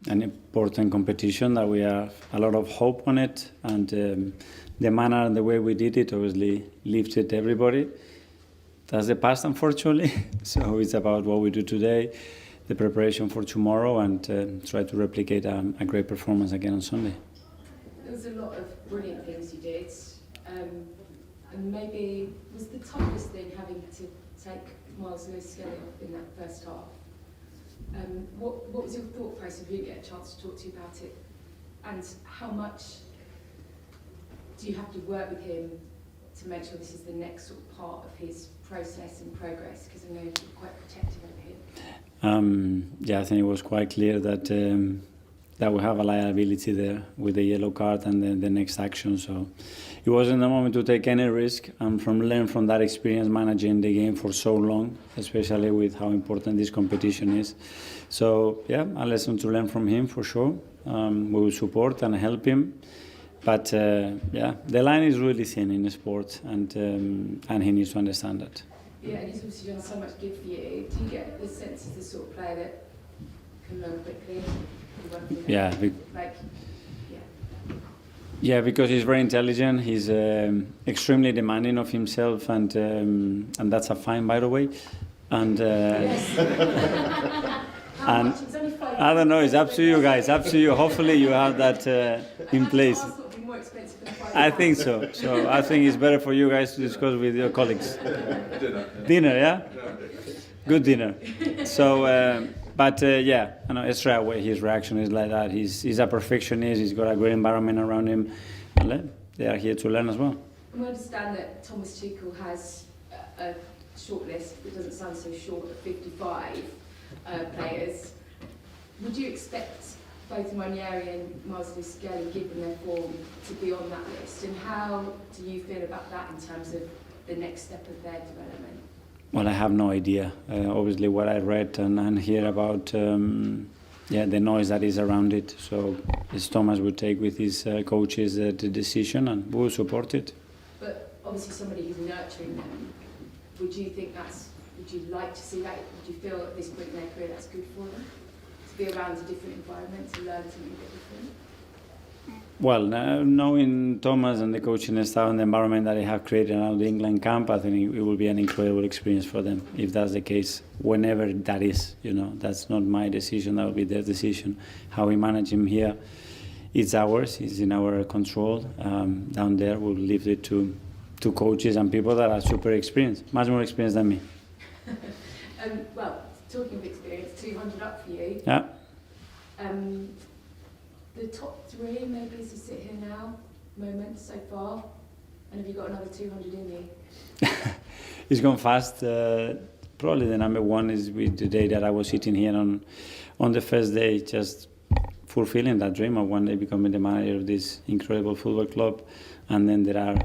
an important competition that we have a lot of hope on it, and the manner and the way we did it obviously lifted everybody. That's the past, unfortunately. So it's about what we do today, the preparation for tomorrow, and try to replicate a great performance again on Sunday. There was a lot of brilliant things you did, and maybe was the toughest thing having to take Miles Lewis-Skelly off in that first half. What was your thought process if you get a chance to talk to you about it, and how much do you have to work with him to make sure this is the next sort of part of his process and progress, because I know you're quite protective over him? Yeah, I think it was quite clear that that we have a liability there with the yellow card and the next action. So it wasn't the moment to take any risk, and learn from that experience managing the game for so long, especially with how important this competition is. So yeah, a lesson to learn from him for sure. We will support and help him. But yeah, the line is really thin in the sport, and he needs to understand that. Yeah, and he's obviously done so much good for you. Do you get the sense he's the sort of player that can learn quickly? Yeah. Yeah, because he's very intelligent. He's extremely demanding of himself, and that's a fine, by the way. And yes. and I don't know. It's up to you guys. Up to you. Hopefully, you have that in place. I think so. So I think it's better for you guys to discuss with your colleagues. Dinner, yeah? Good dinner. So, but yeah, I know straight away his reaction is like that. He's a perfectionist. He's got a great environment around him. And they are here to learn as well. We understand that Thomas Tuchel has a short list. It doesn't sound so short of 55 players. Would you expect both Ranieri and Miles Lewis-Skelly, given their form, to be on that list? And how do you feel about that in terms of the next step of their development? Well, I have no idea. Obviously, what I read and hear about, the noise that is around it. So, as Thomas would take with his coaches the decision, and we will support it. But obviously, somebody who's nurturing them, would you like to see that? Would you feel at this point in their career that's good for them? To be around a different environment, to learn something a bit different? Well, knowing Thomas and the coaching staff and the environment that they have created around the England camp, I think it will be an incredible experience for them, if that's the case, whenever that is. That's not my decision, that will be their decision. How we manage him here, it's ours, it's in our control. Down there, we'll leave it to coaches and people that are super experienced, much more experienced than me. Well, talking of experience, 200 up for you. Yeah. The top three, maybe as you sit here now, moments so far, and have you got another 200 in you? It's gone fast. Probably the number one is with the day that I was sitting here on the first day, just fulfilling that dream of one day becoming the manager of this incredible football club. And then there are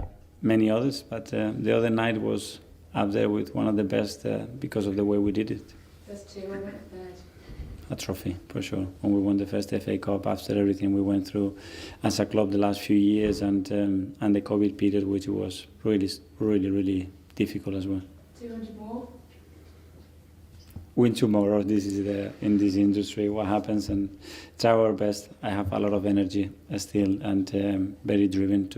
many others, but the other night was up there with one of the best because of the way we did it. First two, I went third. A trophy, for sure. When we won the first FA Cup, after everything we went through as a club the last few years, and the COVID period, which was really, really, really difficult as well. 200 more? Win tomorrow. This is in this industry what happens, and try our best. I have a lot of energy still, and very driven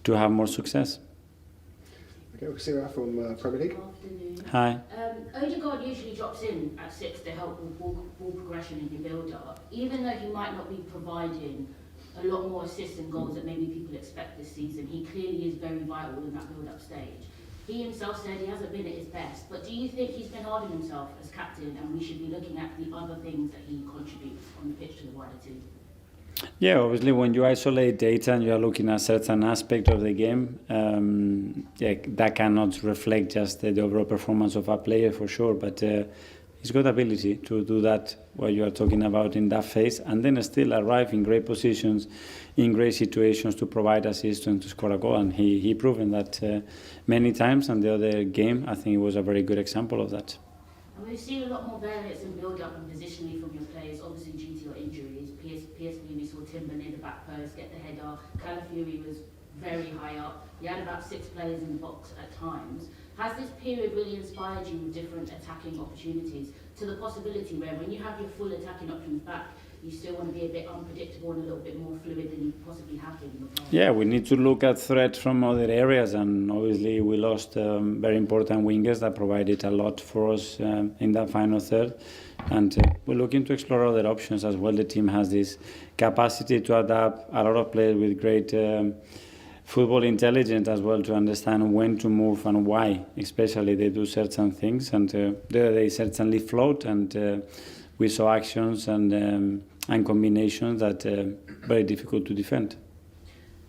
to have more success. Okay, we'll see that from Premier League. Afternoon. Hi. Odegaard usually drops in at 6 to help with ball progression in your build-up. Even though he might not be providing a lot more assists and goals that maybe people expect this season, he clearly is very vital in that build-up stage. He himself said he hasn't been at his best, but do you think he's been hard on himself as captain, and we should be looking at the other things that he contributes on the pitch to the wider team? Yeah, obviously when you isolate data and you are looking at certain aspect of the game, that cannot reflect just the overall performance of a player for sure, but he's got ability to do that, what you are talking about in that phase, and then still arrive in great positions, in great situations to provide assist and to score a goal, and he proven that many times, and the other game, I think it was a very good example of that. And we've seen a lot more variance in build-up and positionally from your players, obviously due to your injuries. PSV, we saw Timber near the back post, get the header. Calafiori was very high up. You had about 6 players in the box at times. Has this period really inspired you with different attacking opportunities to the possibility where when you have your full attacking options back, you still want to be a bit unpredictable and a little bit more fluid than you possibly have been in the past? Yeah, we need to look at threats from other areas, and obviously we lost very important wingers that provided a lot for us in that final third. And we're looking to explore other options as well. The team has this capacity to adapt, a lot of players with great football intelligence as well, to understand when to move and why, especially they do certain things. And they certainly float, and we saw actions and combinations that very difficult to defend.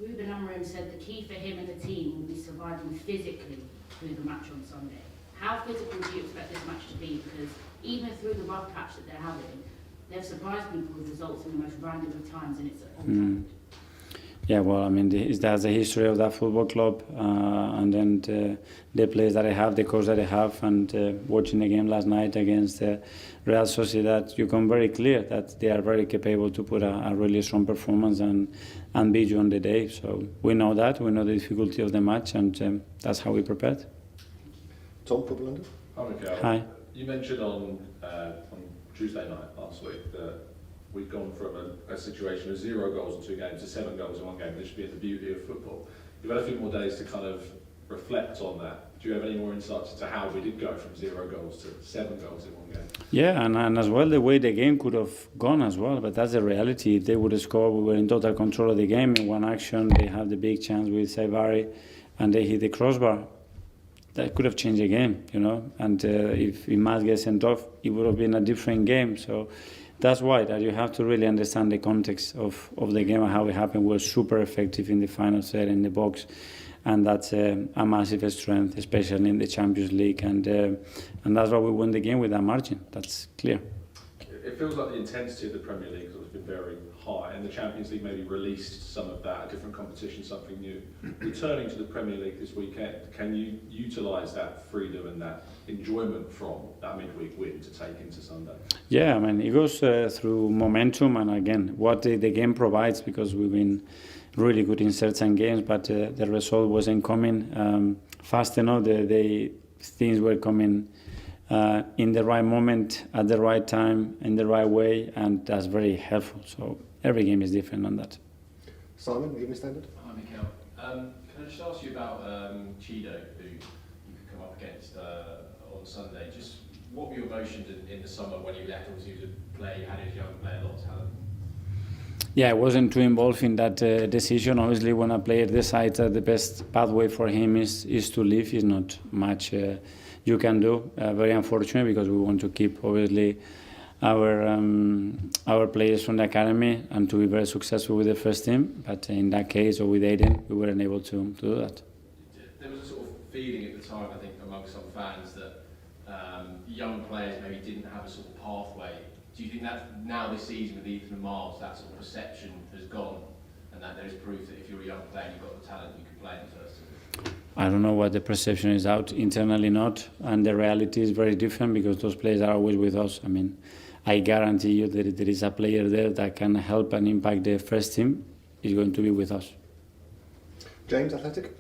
Ruben Amorim said the key for him and the team will be surviving physically through the match on Sunday. How physical do you expect this match to be? Because even through the rough patch that they're having, they've surprised people with results in the most random of times, and it's on time. Yeah, well, I mean, that's the history of that football club, and then the players that I have, the coach that I have, and watching the game last night against Real Sociedad, you come very clear that they are very capable to put a really strong performance and beat you on the day. So we know that, we know the difficulty of the match, and that's how we prepared. Tom, Football London. Hi, Mikel. Hi. You mentioned on Tuesday night last week that we've gone from a situation of 0 goals in 2 games to 7 goals in 1 game, which being the beauty of football. You've had a few more days to kind of reflect on that. Do you have any more insights into how we did go from 0 goals to 7 goals in 1 game? Yeah, and as well the way the game could have gone as well, but that's the reality. If they would have scored, we were in total control of the game. In one action, they had the big chance with Saivari, and they hit the crossbar. That could have changed the game, you know. And if Imaz gets sent off, it would have been a different game. So that's why that you have to really understand the context of the game and how it happened. We're super effective in the final third in the box, and that's a massive strength, especially in the Champions League. And that's why we won the game with that margin. That's clear. It feels like the intensity of the Premier League has been very high, and the Champions League maybe released some of that, a different competition, something new. Returning to the Premier League this weekend, can you utilise that freedom and that enjoyment from that midweek win to take into Sunday? Yeah, I mean, it goes through momentum and, again, what the game provides, because we've been really good in certain games, but the result wasn't coming fast enough. The things were coming in the right moment, at the right time, in the right way, and that's very helpful. So every game is different on that. Simon, Evening Standard. Hi, Mikel. Can I just ask you about Chido, who you could come up against on Sunday? Just what were your emotions in the summer when you left? Obviously, he was a player, you had his young player, a lot of talent. Yeah, I wasn't too involved in that decision. Obviously, when a player decides that the best pathway for him is to leave, is not much you can do. Very unfortunate, because we want to keep, obviously, our players from the academy and to be very successful with the first team. But in that case, or with Aiden, we weren't able to do that. There was a sort of feeling at the time, I think, among some fans that young players maybe didn't have a sort of pathway. Do you think that now this season with Ethan and Miles, that sort of perception has gone, and that there is proof that if you're a young player and you've got the talent, you can play in the first team? I don't know what the perception is out internally, not, and the reality is very different, because those players are always with us. I mean, I guarantee you that if there is a player there that can help and impact the first team, is going to be with us. James, Athletic.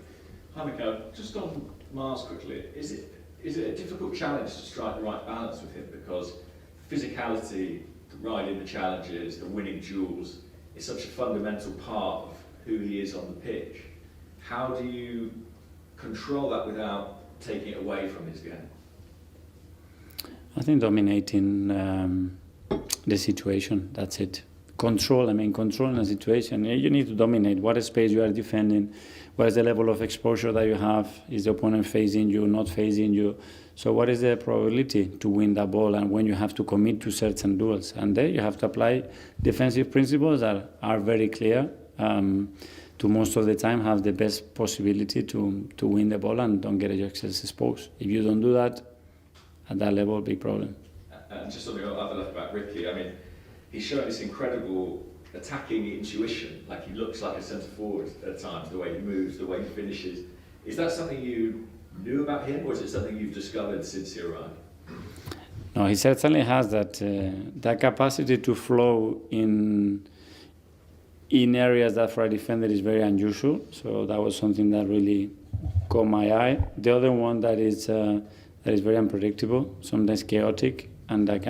Hi, Mikel. Just on Miles quickly, is it a difficult challenge to strike the right balance with him? Because physicality, riding the challenges, the winning duels, is such a fundamental part of who he is on the pitch. How do you control that without taking it away from his game? I think dominating the situation, that's it. Controlling the situation. You need to dominate what space you are defending, what is the level of exposure that you have, is the opponent facing you, not facing you. So what is the probability to win that ball, and when you have to commit to certain duels. And there you have to apply defensive principles that are very clear, to most of the time have the best possibility to win the ball and don't get yourself exposed. If you don't do that, at that level, big problem. And just on the other left back, Ricky, I mean, he's showing this incredible attacking intuition. Like, he looks like a centre forward at times, the way he moves, the way he finishes. Is that something you knew about him, or is it something you've discovered since he arrived? No, he certainly has that capacity to flow in areas that for a defender is very unusual. So that was something that really caught my eye. The other one that is very unpredictable, sometimes chaotic, and I can